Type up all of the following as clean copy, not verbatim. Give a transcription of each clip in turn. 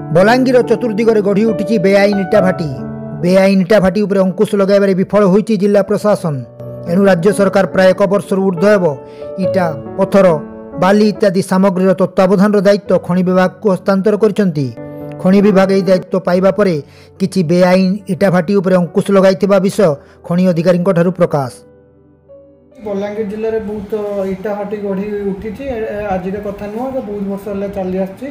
बलांगीर चतुर्दिगरे गढ़ी उठी बेआईन इटा भाटी। बेआईन इटा भाटी उपर अंकुश लगाइबारे विफल होइछि जिला प्रशासन। एणु राज्य सरकार प्राय 1 वर्षर ऊर्ध्व हेब इटा पथर बाली इत्यादि सामग्रीर तत्वावधान दायित्व खनि विभाग को हस्तांतर करिसेंति। खनि विभाग यह दायित्व पाइबा परे किछि बेआईन इटा भाटी उपर अंकुश लगाइथिबा विषय खनि अधिकारी प्रकाश। बलांगीर जिले में बहुत इटा भाटी गढ़ी उठी आज कथा नुह बहुत वर्ष है चली आसी।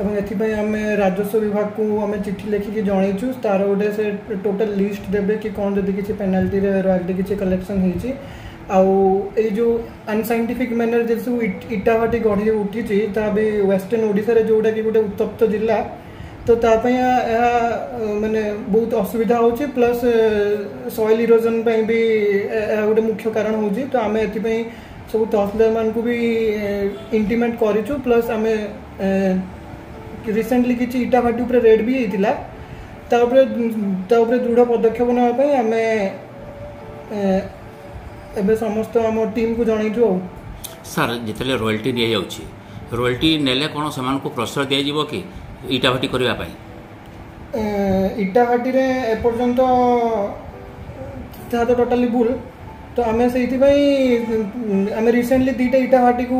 आम राजस्व विभाग को आम चिठी लिखिकी जनईचु तार गोटे से टोटल लिस्ट देवे कि कौन जदि किसी पेनाल्टी रॉयल्टी किसी कलेक्शन होती जो अनसाइंटिफिक मैनर जो सब इटा भाटी गढ़ी उठी भी वेस्टर्न ओडिशा रे जोटा कि गोटे उत्तप्त जिला तो माने बहुत असुविधा होची प्लस सॉइल इरोजन भी गोटे मुख्य कारण होची। तो आम एथि सब तहसीलदार मान को भी इंटीमेट करिचु प्लस आम रिसेंटली किसी इटा भाटी उपर रेड भी होता दृढ़ पदक्षेप नापी आम एबे समस्त आम टीम को जनईचु। सर जिते रॉयल्टी दि जाऊँगी रॉयल्टी नेले कौन से प्रश्रय दिज्व कि इटा भाटी करने इटा भाटी एपर्यंत तो टोटाली भूल। तो आम से आम रिसेंटली 2टा इटा भाटी को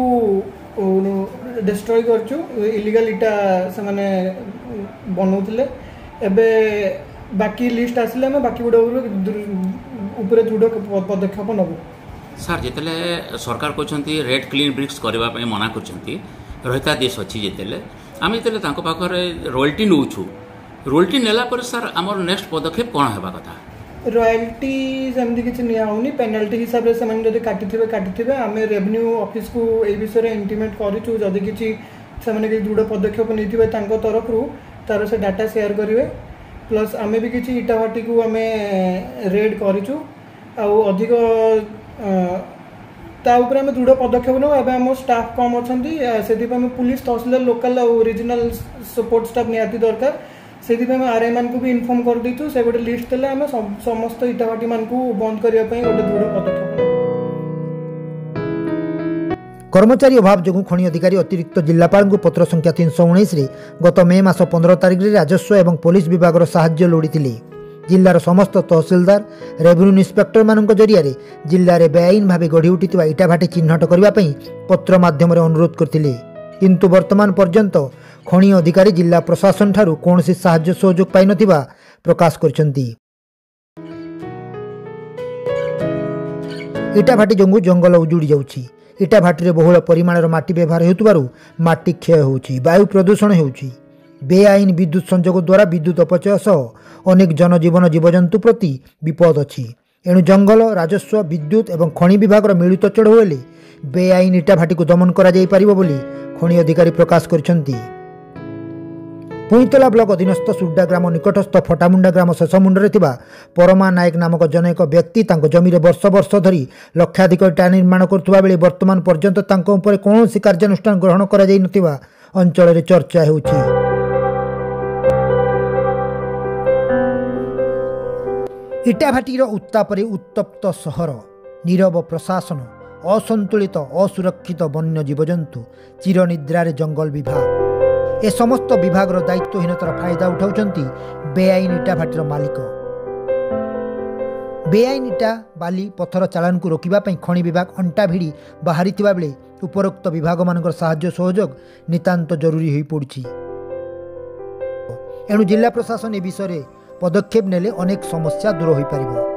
डिस्ट्रॉय करचु इलीगल इटा से माने बनौले एबे बाकी लिस्ट आसिले आम बाकी गुड़ा ऊपर दृढ़ पदक्षेप नबू। सर जिते सरकार कहते रेड क्लीन ब्रिक्स करने मना कर देश अच्छी जिते आम जो पाखे रॉयल्टी नौचु रॉयल्टी नेला पर सर आमर नेक्स्ट पदक्षेप कौन होगा कथा रॉयल्टी सेमती किसी नियाऊनी पेनाल्टी हिसाब से काटी आम रेवेन्यू ऑफिस को ये विषय में इंटीमेट करूँ जदि किसी दृढ़ पदक्षेप नहीं तरफ तार से डाटा शेयर करेंगे प्लस आम भी किसी इटा भाटी को आम रेड करूँ अधिक ताऊपर आम दृढ़ पदक्षेप नौ एवं आम स्टाफ कम अच्छा से पुलिस तहसीलदार लोकल रीजनल सपोर्ट स्टाफ निहाती दरकार से आरआई मान को भी इनफॉर्म कर देचु से गोटे लिस्ट देले आम समस्त इटा भाटी मान को बंद करने गोटे दृढ़ पदक्षेप। कर्मचारी अभाव जो खनि अधिकारी अतिरिक्त जिलापाल को पत्र संख्या 319 रे गत मे मास 15 तारिख रे राजस्व एवं पुलिस विभाग साहाय्य लोड़ी जिलार समस्त तहसीलदार रेवेन्यू इन्स्पेक्टर मान जरिया जिले में बेआईन भाव गढ़ी उठी इटा भाटी चिन्हट करने पत्र माध्यम अनुरोध करते किंतु वर्तमान पर्यंत खनि अधिकारी जिला प्रशासन ठारू कौन साहाय्य सहयोग पाई नथिबा प्रकाश करछंती। इटा भाटी जोंगु जंगल उजुड़ी जाउछि। इटा भाटी रे बहुल परिमाणर माटी व्यवहार हेतुबारु माटी क्षय होउछि वायु प्रदूषण होउछि। बेआईन विद्युत संजोग द्वारा विद्युत अपचय सह अनेक जनजीवन जीवजंतु प्रति विपद अछि। एणु जंगल राजस्व विद्युत एवं खनि विभाग मिलित चढ़ होले बेआईन इटा भाटी को दमन करा जाई पारिबो बोली खनि अधिकारी प्रकाश करछंती। पुईतला ब्लॉक अधीनस्थ सुड्डा ग्राम निकटस्थ फटामुंडा ग्राम शेष मुंडरे थिबा परमा नायक नामक जन एक व्यक्ति तांको जमी वर्ष वर्ष धरी लक्षाधिक इटा निर्माण करुवा बेले वर्तमान पर्यंत तांको ऊपर कौनसी कार्यानुष्ठान ग्रहण करा जाई नथिबा अंचल रे चर्चा हेउछि। इटा भाटीर उत्तापरे उत्तप्त सहर नीरव प्रशासन असंतुलित असुरक्षित वन्य जीवजंतु चिरनिद्रारे जंगल विभाग ए समस्त विभाग दायित्वहीनतार फायदा उठाउछंती बेआईन इटा भाटीर मालिक। बेआईन इटा बाली पथर चालान को रोकिबा पई खनि विभाग अंटा भिड़ी बाहरी थिबा बेले उपरोक्त विभाग मानकर साहाय्य सहयोग नितांत जरूरी होई पड़छि। एणु जिला प्रशासन ए विषय पदक्षेप नेले अनेक समस्या दूर होई परिबो।